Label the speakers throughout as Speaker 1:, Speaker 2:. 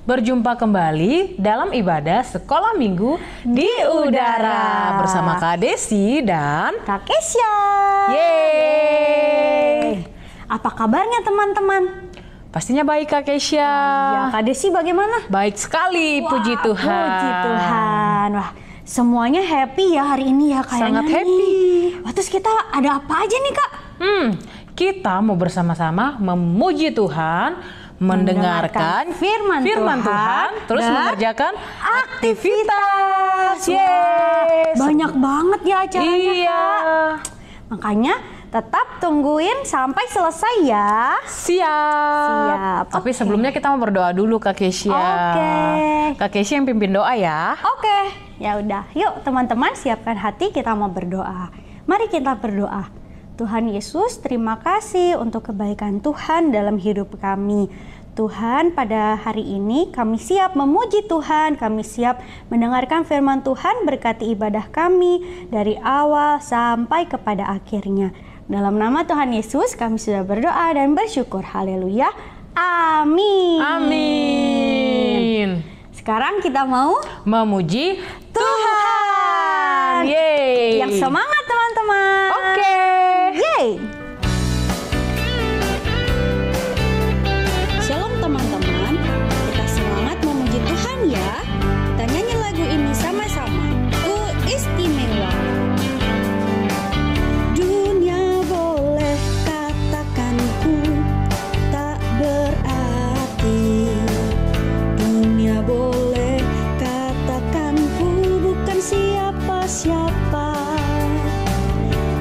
Speaker 1: Berjumpa kembali dalam ibadah Sekolah Minggu di Udara bersama Kak Desi dan
Speaker 2: Kak Kesya.
Speaker 1: Yeay!
Speaker 2: Apa kabarnya teman-teman?
Speaker 1: Pastinya baik Kak Kesya.
Speaker 2: Ya, Kak Desi bagaimana?
Speaker 1: Baik sekali, puji Tuhan.
Speaker 2: Puji Tuhan. Wah, semuanya happy ya hari ini ya kayaknya.
Speaker 1: Sangat happy.
Speaker 2: Wah, terus kita ada apa aja nih Kak?
Speaker 1: Kita mau bersama-sama memuji Tuhan, mendengarkan firman Tuhan, terus mengerjakan aktivitas. Yeay!
Speaker 2: Banyak banget ya acaranya,
Speaker 1: Iya.
Speaker 2: Kak. Makanya tetap tungguin sampai selesai ya.
Speaker 1: Siap. Tapi sebelumnya kita mau berdoa dulu Kak Kesya.
Speaker 2: Oke.
Speaker 1: Kak Kesya yang pimpin doa ya.
Speaker 2: Oke, ya udah. Yuk teman-teman siapkan hati, kita mau berdoa. Mari kita berdoa. Tuhan Yesus, terima kasih untuk kebaikan Tuhan dalam hidup kami. Tuhan, pada hari ini kami siap memuji Tuhan, kami siap mendengarkan firman Tuhan, berkati ibadah kami dari awal sampai kepada akhirnya. Dalam nama Tuhan Yesus kami sudah berdoa dan bersyukur. Haleluya. Amin.
Speaker 1: Amin.
Speaker 2: Sekarang kita mau
Speaker 1: Memuji Tuhan. Yeay.
Speaker 2: yang semangat teman-teman.
Speaker 1: Oke.
Speaker 2: Yeay. Shalom teman-teman, kita semangat memuji Tuhan ya. Kita nyanyi lagu ini sama-sama. Ku istimewa. Dunia boleh katakan ku tak berarti. Dunia boleh katakan ku bukan siapa-siapa.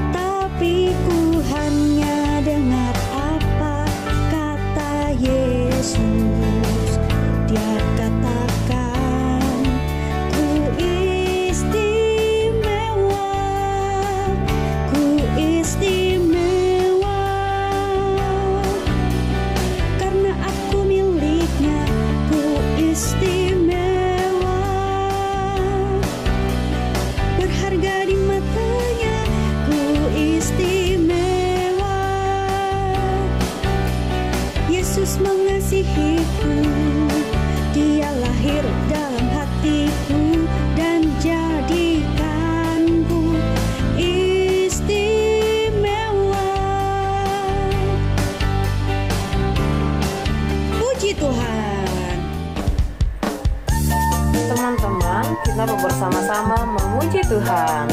Speaker 2: Tapi ku hanya dengar apa kata Yesus. Dia katakan ku istimewa, ku istimewa. Karena aku miliknya, ku istimewa. Berharga di matanya, ku istimewa. Yesus mengasihiku, Dia lahir dalam hatiku dan jadikanku istimewa. Puji Tuhan.
Speaker 1: Teman-teman, kita mau bersama-sama memuji Tuhan.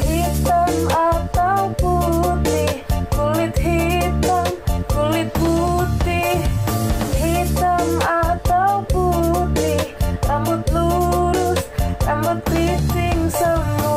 Speaker 1: Hitam atau putih, kulit hitam, kulit putih. Hitam atau putih, rambut lurus, rambut keriting, semuanya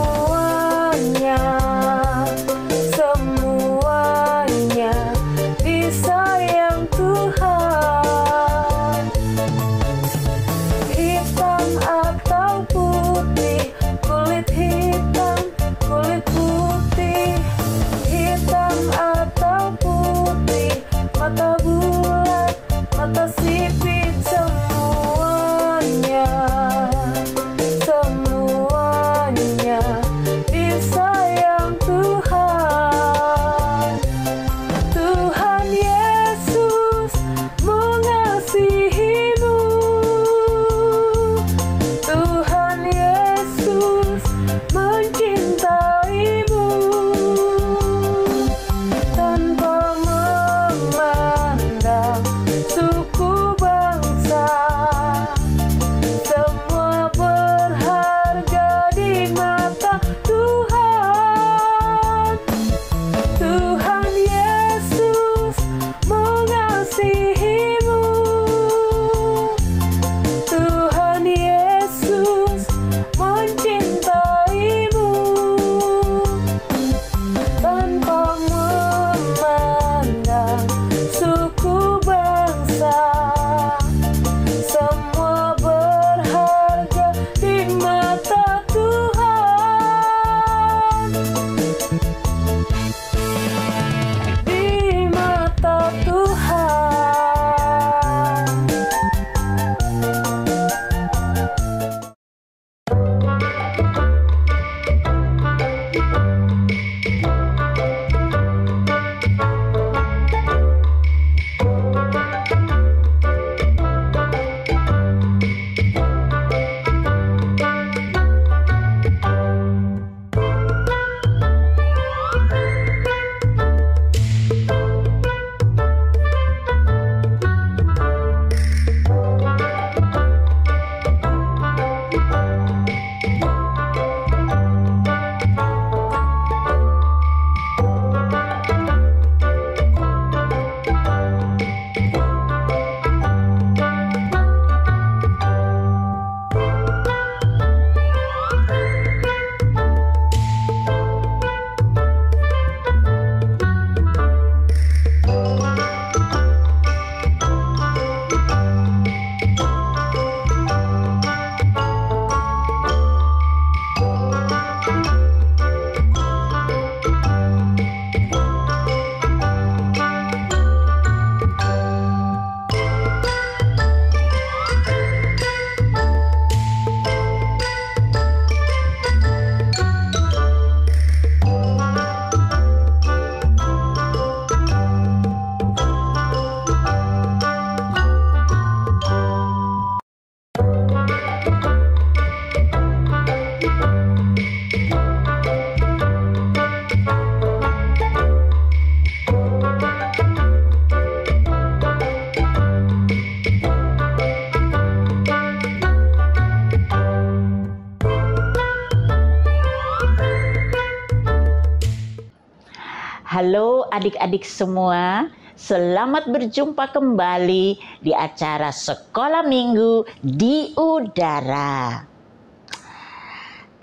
Speaker 3: Halo adik-adik semua, selamat berjumpa kembali di acara Sekolah Minggu di Udara.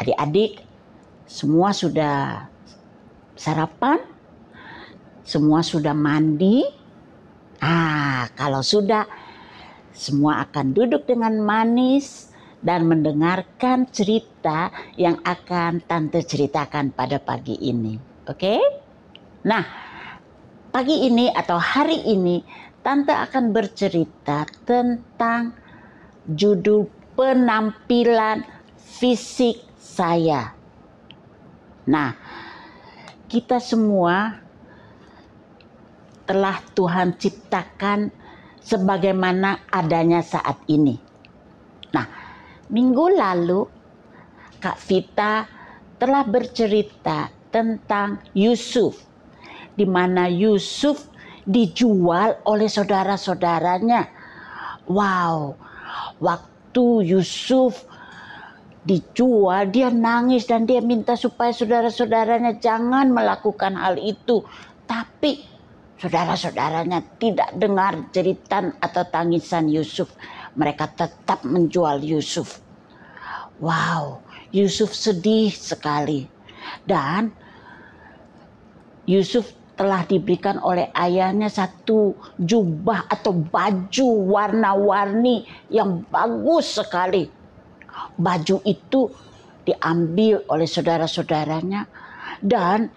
Speaker 3: Adik-adik, semua sudah sarapan? Semua sudah mandi? Kalau sudah, semua akan duduk dengan manis dan mendengarkan cerita yang akan Tante ceritakan pada pagi ini. Oke? Nah, pagi ini atau hari ini Tante akan bercerita tentang judul penampilan fisik saya. Nah, kita semua telah Tuhan ciptakan sebagaimana adanya saat ini. Nah, minggu lalu Kak Vita telah bercerita tentang Yusuf, di mana Yusuf dijual oleh saudara-saudaranya. Wow, waktu Yusuf dijual, dia nangis dan dia minta supaya saudara-saudaranya jangan melakukan hal itu. Tapi saudara-saudaranya tidak dengar jeritan atau tangisan Yusuf. Mereka tetap menjual Yusuf. Wow, Yusuf sedih sekali. Dan Yusuf telah diberikan oleh ayahnya satu jubah atau baju warna-warni yang bagus sekali. Baju itu diambil oleh saudara-saudaranya dan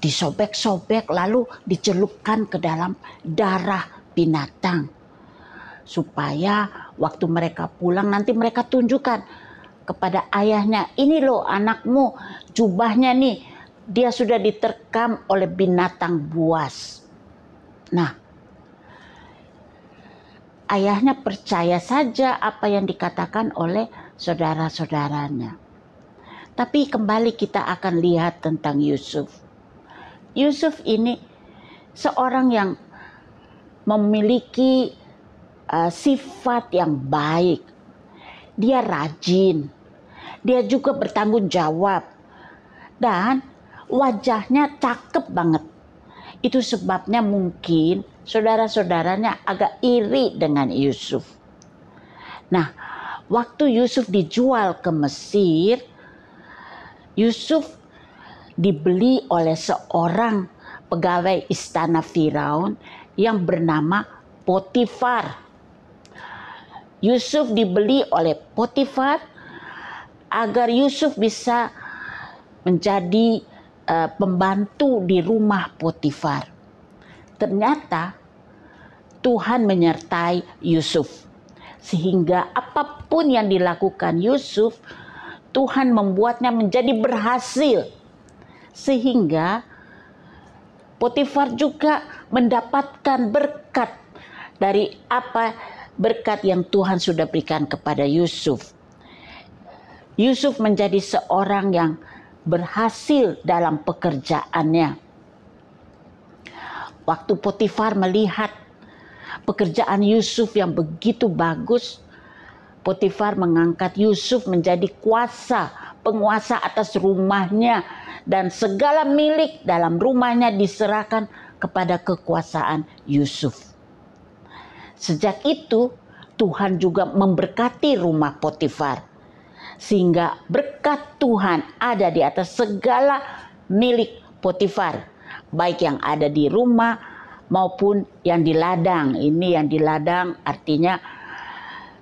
Speaker 3: disobek-sobek lalu dicelupkan ke dalam darah binatang. Supaya waktu mereka pulang nanti mereka tunjukkan kepada ayahnya, ini loh anakmu, jubahnya nih, dia sudah diterkam oleh binatang buas. Nah, ayahnya percaya saja apa yang dikatakan oleh saudara-saudaranya. Tapi kembali kita akan lihat tentang Yusuf. Yusuf ini seorang yang memiliki sifat yang baik. Dia rajin. Dia juga bertanggung jawab. Dan wajahnya cakep banget. Itu sebabnya mungkin saudara-saudaranya agak iri dengan Yusuf. Nah, waktu Yusuf dijual ke Mesir, Yusuf dibeli oleh seorang pegawai istana Firaun yang bernama Potifar. Yusuf dibeli oleh Potifar agar Yusuf bisa menjadi pembantu di rumah Potifar. Ternyata Tuhan menyertai Yusuf. Sehingga apapun yang dilakukan Yusuf, Tuhan membuatnya menjadi berhasil. Sehingga Potifar juga mendapatkan berkat dari berkat yang Tuhan sudah berikan kepada Yusuf. Yusuf menjadi seorang yang berhasil dalam pekerjaannya. Waktu Potifar melihat pekerjaan Yusuf yang begitu bagus, Potifar mengangkat Yusuf menjadi penguasa atas rumahnya, dan segala milik dalam rumahnya diserahkan kepada kekuasaan Yusuf. Sejak itu Tuhan juga memberkati rumah Potifar, sehingga berkat Tuhan ada di atas segala milik Potifar, baik yang ada di rumah maupun yang di ladang. Ini yang di ladang artinya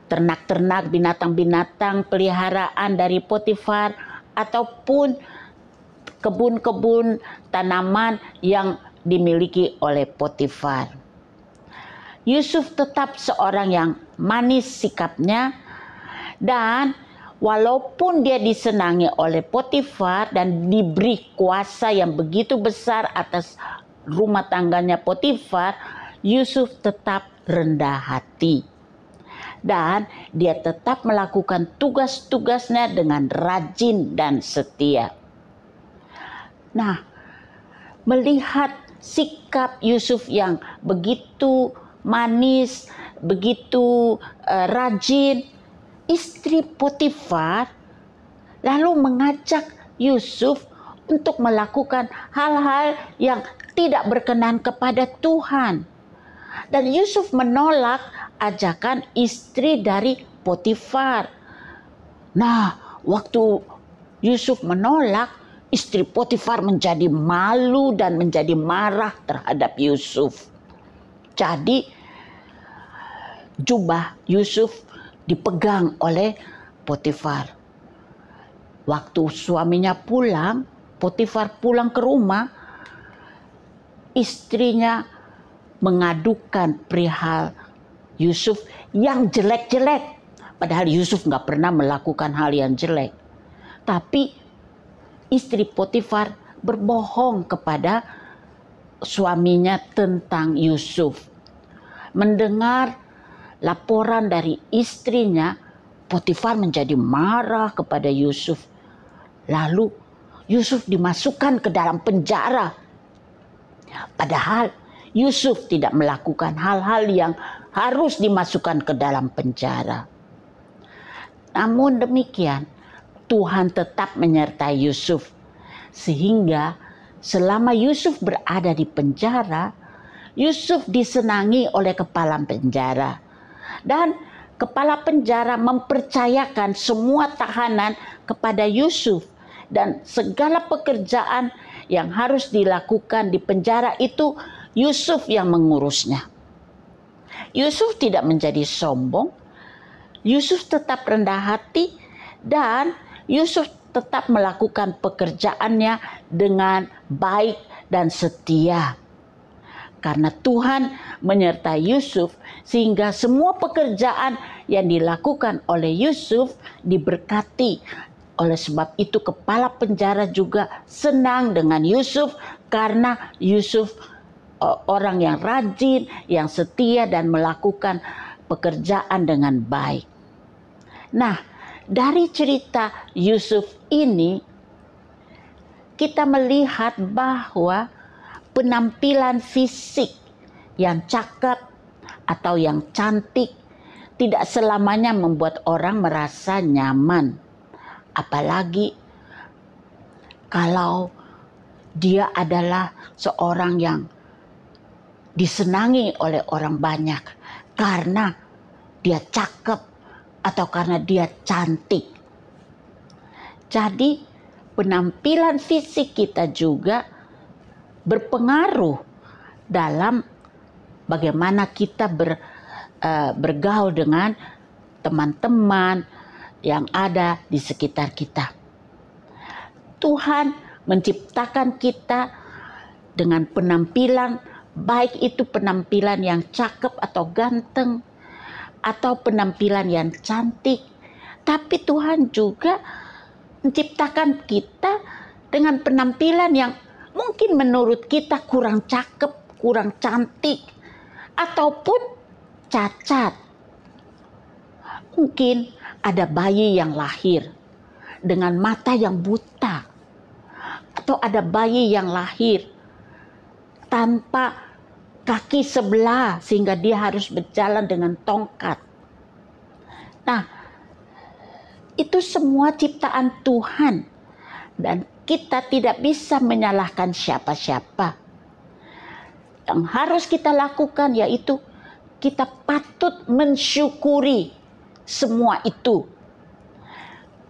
Speaker 3: ternak-ternak, binatang-binatang peliharaan dari Potifar, ataupun kebun-kebun tanaman yang dimiliki oleh Potifar. Yusuf tetap seorang yang manis sikapnya, dan walaupun dia disenangi oleh Potifar dan diberi kuasa yang begitu besar atas rumah tangganya Potifar, Yusuf tetap rendah hati. Dan dia tetap melakukan tugas-tugasnya dengan rajin dan setia. Nah, melihat sikap Yusuf yang begitu manis, begitu rajin, istri Potifar lalu mengajak Yusuf untuk melakukan hal-hal yang tidak berkenan kepada Tuhan. Dan Yusuf menolak ajakan istri dari Potifar. Nah, waktu Yusuf menolak, istri Potifar menjadi malu dan menjadi marah terhadap Yusuf. Jadi jubah Yusuf dipegang oleh Potifar. Waktu suaminya pulang, Potifar pulang ke rumah, istrinya mengadukan perihal Yusuf yang jelek-jelek. Padahal Yusuf nggak pernah melakukan hal yang jelek. Tapi istri Potifar berbohong kepada suaminya tentang Yusuf. Mendengar laporan dari istrinya, Potifar menjadi marah kepada Yusuf. Lalu Yusuf dimasukkan ke dalam penjara. Padahal Yusuf tidak melakukan hal-hal yang harus dimasukkan ke dalam penjara. Namun demikian, Tuhan tetap menyertai Yusuf. Sehingga selama Yusuf berada di penjara, Yusuf disenangi oleh kepala penjara. Dan kepala penjara mempercayakan semua tahanan kepada Yusuf. Dan segala pekerjaan yang harus dilakukan di penjara itu Yusuf yang mengurusnya. Yusuf tidak menjadi sombong. Yusuf tetap rendah hati dan Yusuf tetap melakukan pekerjaannya dengan baik dan setia. Karena Tuhan menyertai Yusuf sehingga semua pekerjaan yang dilakukan oleh Yusuf diberkati. Oleh sebab itu kepala penjara juga senang dengan Yusuf karena Yusuf orang yang rajin, yang setia dan melakukan pekerjaan dengan baik. Nah, dari cerita Yusuf ini kita melihat bahwa penampilan fisik yang cakep atau yang cantik tidak selamanya membuat orang merasa nyaman. Apalagi kalau dia adalah seorang yang disenangi oleh orang banyak karena dia cakep atau karena dia cantik. Jadi penampilan fisik kita juga berpengaruh dalam bagaimana kita bergaul dengan teman-teman yang ada di sekitar kita. Tuhan menciptakan kita dengan penampilan, baik itu penampilan yang cakep atau ganteng, atau penampilan yang cantik. Tapi Tuhan juga menciptakan kita dengan penampilan yang mungkin menurut kita kurang cakep, kurang cantik, ataupun cacat. Mungkin ada bayi yang lahir dengan mata yang buta, atau ada bayi yang lahir tanpa kaki sebelah sehingga dia harus berjalan dengan tongkat. Nah, itu semua ciptaan Tuhan dan kita tidak bisa menyalahkan siapa-siapa. Yang harus kita lakukan yaitu kita patut mensyukuri semua itu.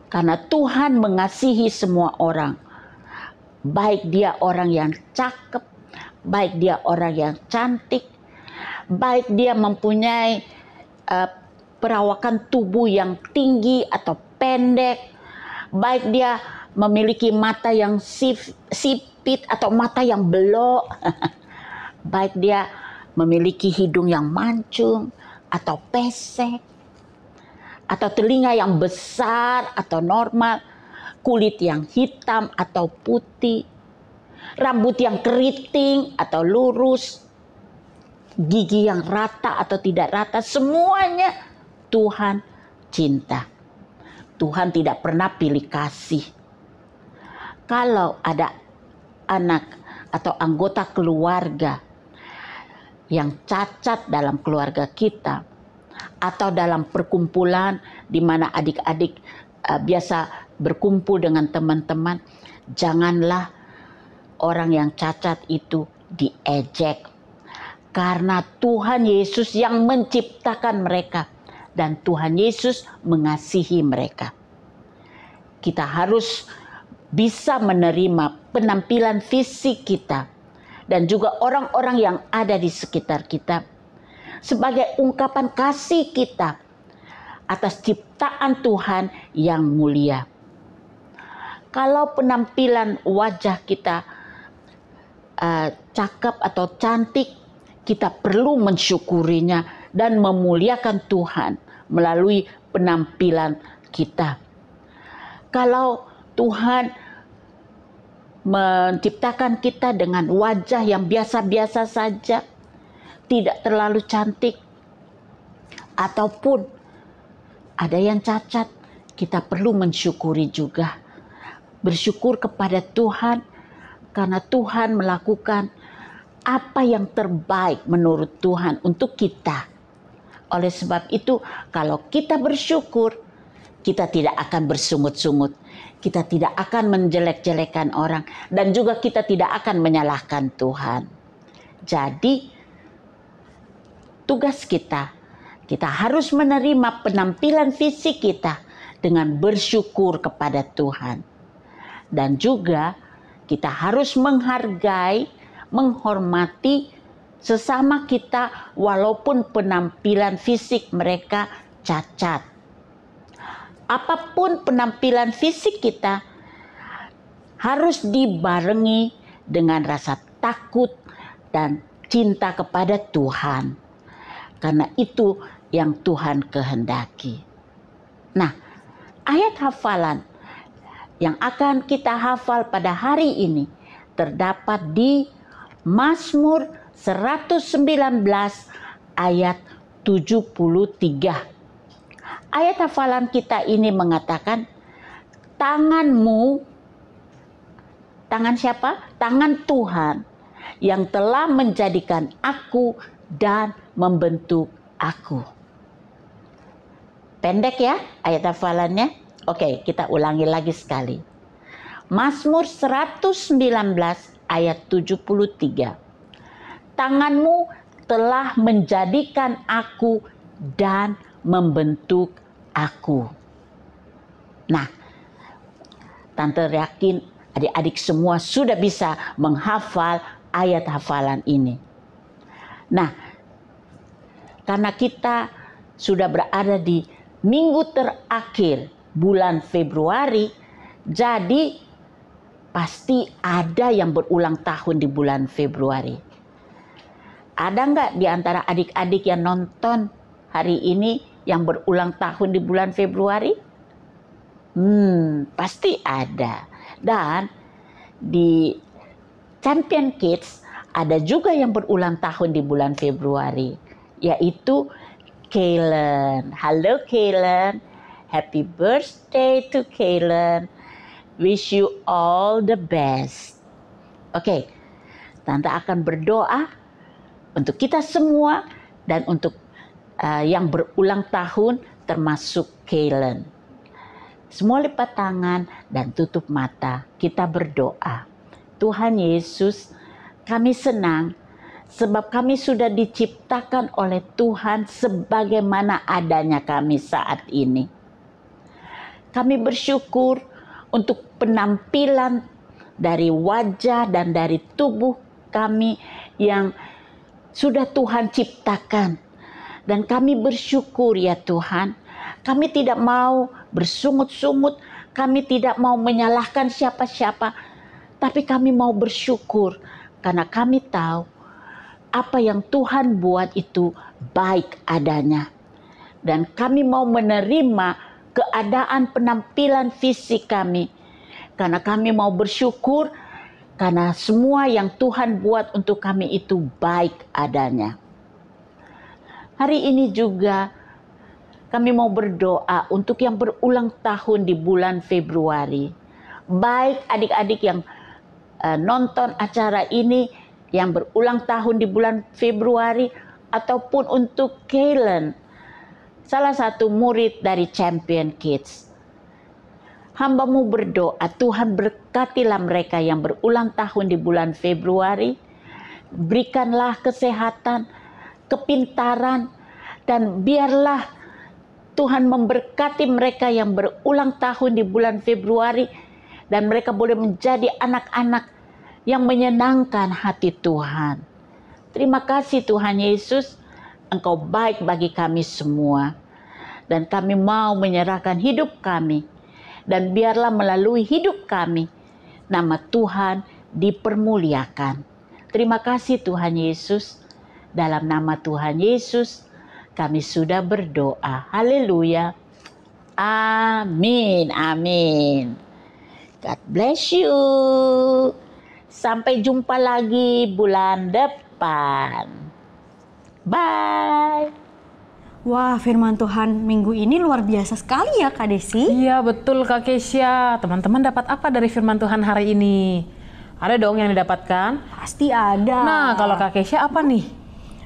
Speaker 3: Karena Tuhan mengasihi semua orang. Baik dia orang yang cakep, baik dia orang yang cantik, baik dia mempunyai perawakan tubuh yang tinggi atau pendek, baik dia memiliki mata yang sipit atau mata yang belok, baik dia memiliki hidung yang mancung atau pesek, atau telinga yang besar atau normal, kulit yang hitam atau putih, rambut yang keriting atau lurus, gigi yang rata atau tidak rata, semuanya Tuhan cinta. Tuhan tidak pernah pilih kasih. Kalau ada anak atau anggota keluarga yang cacat dalam keluarga kita, atau dalam perkumpulan di mana adik-adik biasa berkumpul dengan teman-teman, janganlah orang yang cacat itu diejek. Karena Tuhan Yesus yang menciptakan mereka dan Tuhan Yesus mengasihi mereka. Kita harus bisa menerima penampilan fisik kita dan juga orang-orang yang ada di sekitar kita sebagai ungkapan kasih kita atas ciptaan Tuhan yang mulia. Kalau penampilan wajah kita cakep atau cantik, kita perlu mensyukurinya dan memuliakan Tuhan melalui penampilan kita. Kalau Tuhan menciptakan kita dengan wajah yang biasa-biasa saja, tidak terlalu cantik, ataupun ada yang cacat, kita perlu mensyukuri juga. Bersyukur kepada Tuhan karena Tuhan melakukan apa yang terbaik menurut Tuhan untuk kita. Oleh sebab itu, kalau kita bersyukur, kita tidak akan bersungut-sungut. Kita tidak akan menjelek-jelekan orang. Dan juga kita tidak akan menyalahkan Tuhan. Jadi, tugas kita harus menerima penampilan fisik kita dengan bersyukur kepada Tuhan. Dan juga kita harus menghargai, menghormati sesama kita walaupun penampilan fisik mereka cacat. Apapun penampilan fisik kita harus dibarengi dengan rasa takut dan cinta kepada Tuhan. Karena itu yang Tuhan kehendaki. Nah, ayat hafalan yang akan kita hafal pada hari ini terdapat di Mazmur 119 ayat 73. Ayat hafalan kita ini mengatakan, tanganmu, tangan siapa? Tangan Tuhan yang telah menjadikan aku dan membentuk aku. Pendek ya ayat hafalannya? Oke, kita ulangi lagi sekali. Mazmur 119 ayat 73. Tanganmu telah menjadikan aku dan membentuk aku. Nah, Tante yakin adik-adik semua sudah bisa menghafal ayat hafalan ini. Nah, karena kita sudah berada di minggu terakhir bulan Februari, jadi pasti ada yang berulang tahun di bulan Februari. Ada nggak di antara adik-adik yang nonton hari ini yang berulang tahun di bulan Februari? Pasti ada. Dan di Champion Kids ada juga yang berulang tahun di bulan Februari, yaitu Kaylen. Halo Kaylen, happy birthday to Kaylen. Wish you all the best. Oke, Tante akan berdoa untuk kita semua dan untuk yang berulang tahun termasuk Kaylen. Semua lipat tangan dan tutup mata. Kita berdoa. Tuhan Yesus, kami senang sebab kami sudah diciptakan oleh Tuhan sebagaimana adanya kami saat ini. Kami bersyukur untuk penampilan dari wajah dan dari tubuh kami yang sudah Tuhan ciptakan. Dan kami bersyukur ya Tuhan, kami tidak mau bersungut-sungut, kami tidak mau menyalahkan siapa-siapa, tapi kami mau bersyukur karena kami tahu apa yang Tuhan buat itu baik adanya. Dan kami mau menerima keadaan penampilan fisik kami. Karena kami mau bersyukur karena semua yang Tuhan buat untuk kami itu baik adanya. Hari ini juga kami mau berdoa untuk yang berulang tahun di bulan Februari. Baik adik-adik yang nonton acara ini yang berulang tahun di bulan Februari ataupun untuk Kaylen, salah satu murid dari Champion Kids. Hamba-Mu berdoa, Tuhan berkatilah mereka yang berulang tahun di bulan Februari. Berikanlah kesehatan, kepintaran, dan biarlah Tuhan memberkati mereka yang berulang tahun di bulan Februari. Dan mereka boleh menjadi anak-anak yang menyenangkan hati Tuhan. Terima kasih Tuhan Yesus, Engkau baik bagi kami semua. Dan kami mau menyerahkan hidup kami. Dan biarlah melalui hidup kami, nama Tuhan dipermuliakan. Terima kasih Tuhan Yesus. Dalam nama Tuhan Yesus, kami sudah berdoa. Haleluya. Amin. Amin. God bless you. Sampai jumpa lagi bulan depan. Bye.
Speaker 2: Wah, firman Tuhan minggu ini luar biasa sekali ya Kak Desi.
Speaker 1: Iya betul Kak Kesha. Teman-teman dapat apa dari firman Tuhan hari ini? Ada dong yang didapatkan?
Speaker 2: Pasti ada.
Speaker 1: Nah kalau Kak Kesha apa nih?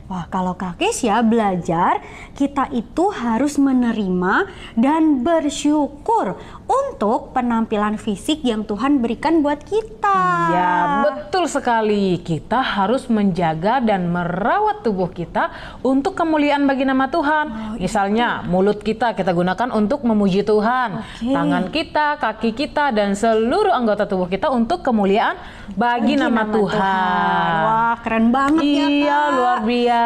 Speaker 2: Wah, kalau Kak Kesha belajar, kita itu harus menerima dan bersyukur untuk penampilan fisik yang Tuhan berikan buat kita.
Speaker 1: Ya, betul sekali. Kita harus menjaga dan merawat tubuh kita untuk kemuliaan bagi nama Tuhan. Misalnya, mulut kita gunakan untuk memuji Tuhan. Tangan kita, kaki kita, dan seluruh anggota tubuh kita untuk kemuliaan bagi nama Tuhan.
Speaker 2: Wah, keren banget ya Kak.
Speaker 1: Iya, luar biasa.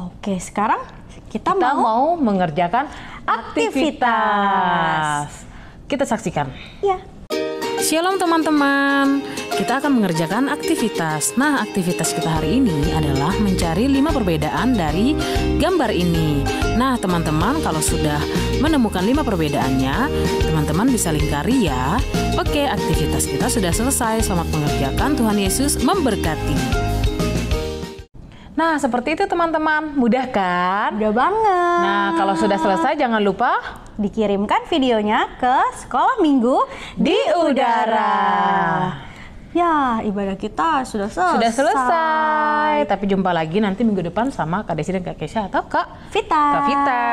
Speaker 2: Oke, sekarang kita
Speaker 1: mau mengerjakan aktivitas. Kita saksikan.
Speaker 2: Ya.
Speaker 1: Shalom teman-teman, kita akan mengerjakan aktivitas. Nah, aktivitas kita hari ini adalah mencari 5 perbedaan dari gambar ini. Nah, teman-teman kalau sudah menemukan 5 perbedaannya, teman-teman bisa lingkari ya. Oke, aktivitas kita sudah selesai. Selamat mengerjakan, Tuhan Yesus memberkati. Nah, seperti itu teman-teman. Mudah kan?
Speaker 2: Mudah banget.
Speaker 1: Nah, kalau sudah selesai jangan lupa
Speaker 2: dikirimkan videonya ke Sekolah Minggu di Udara. Ya, ibadah kita sudah selesai.
Speaker 1: Sudah selesai. Tapi jumpa lagi nanti minggu depan sama Kak Desi dan Kak Kesha atau Kak
Speaker 2: Vita.
Speaker 1: Kak Vita.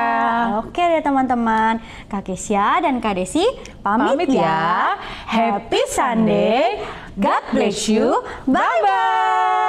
Speaker 2: Oke deh teman-teman. Kak Kesha dan Kak Desi pamit ya.
Speaker 1: Happy Sunday. God bless you.
Speaker 2: Bye-bye.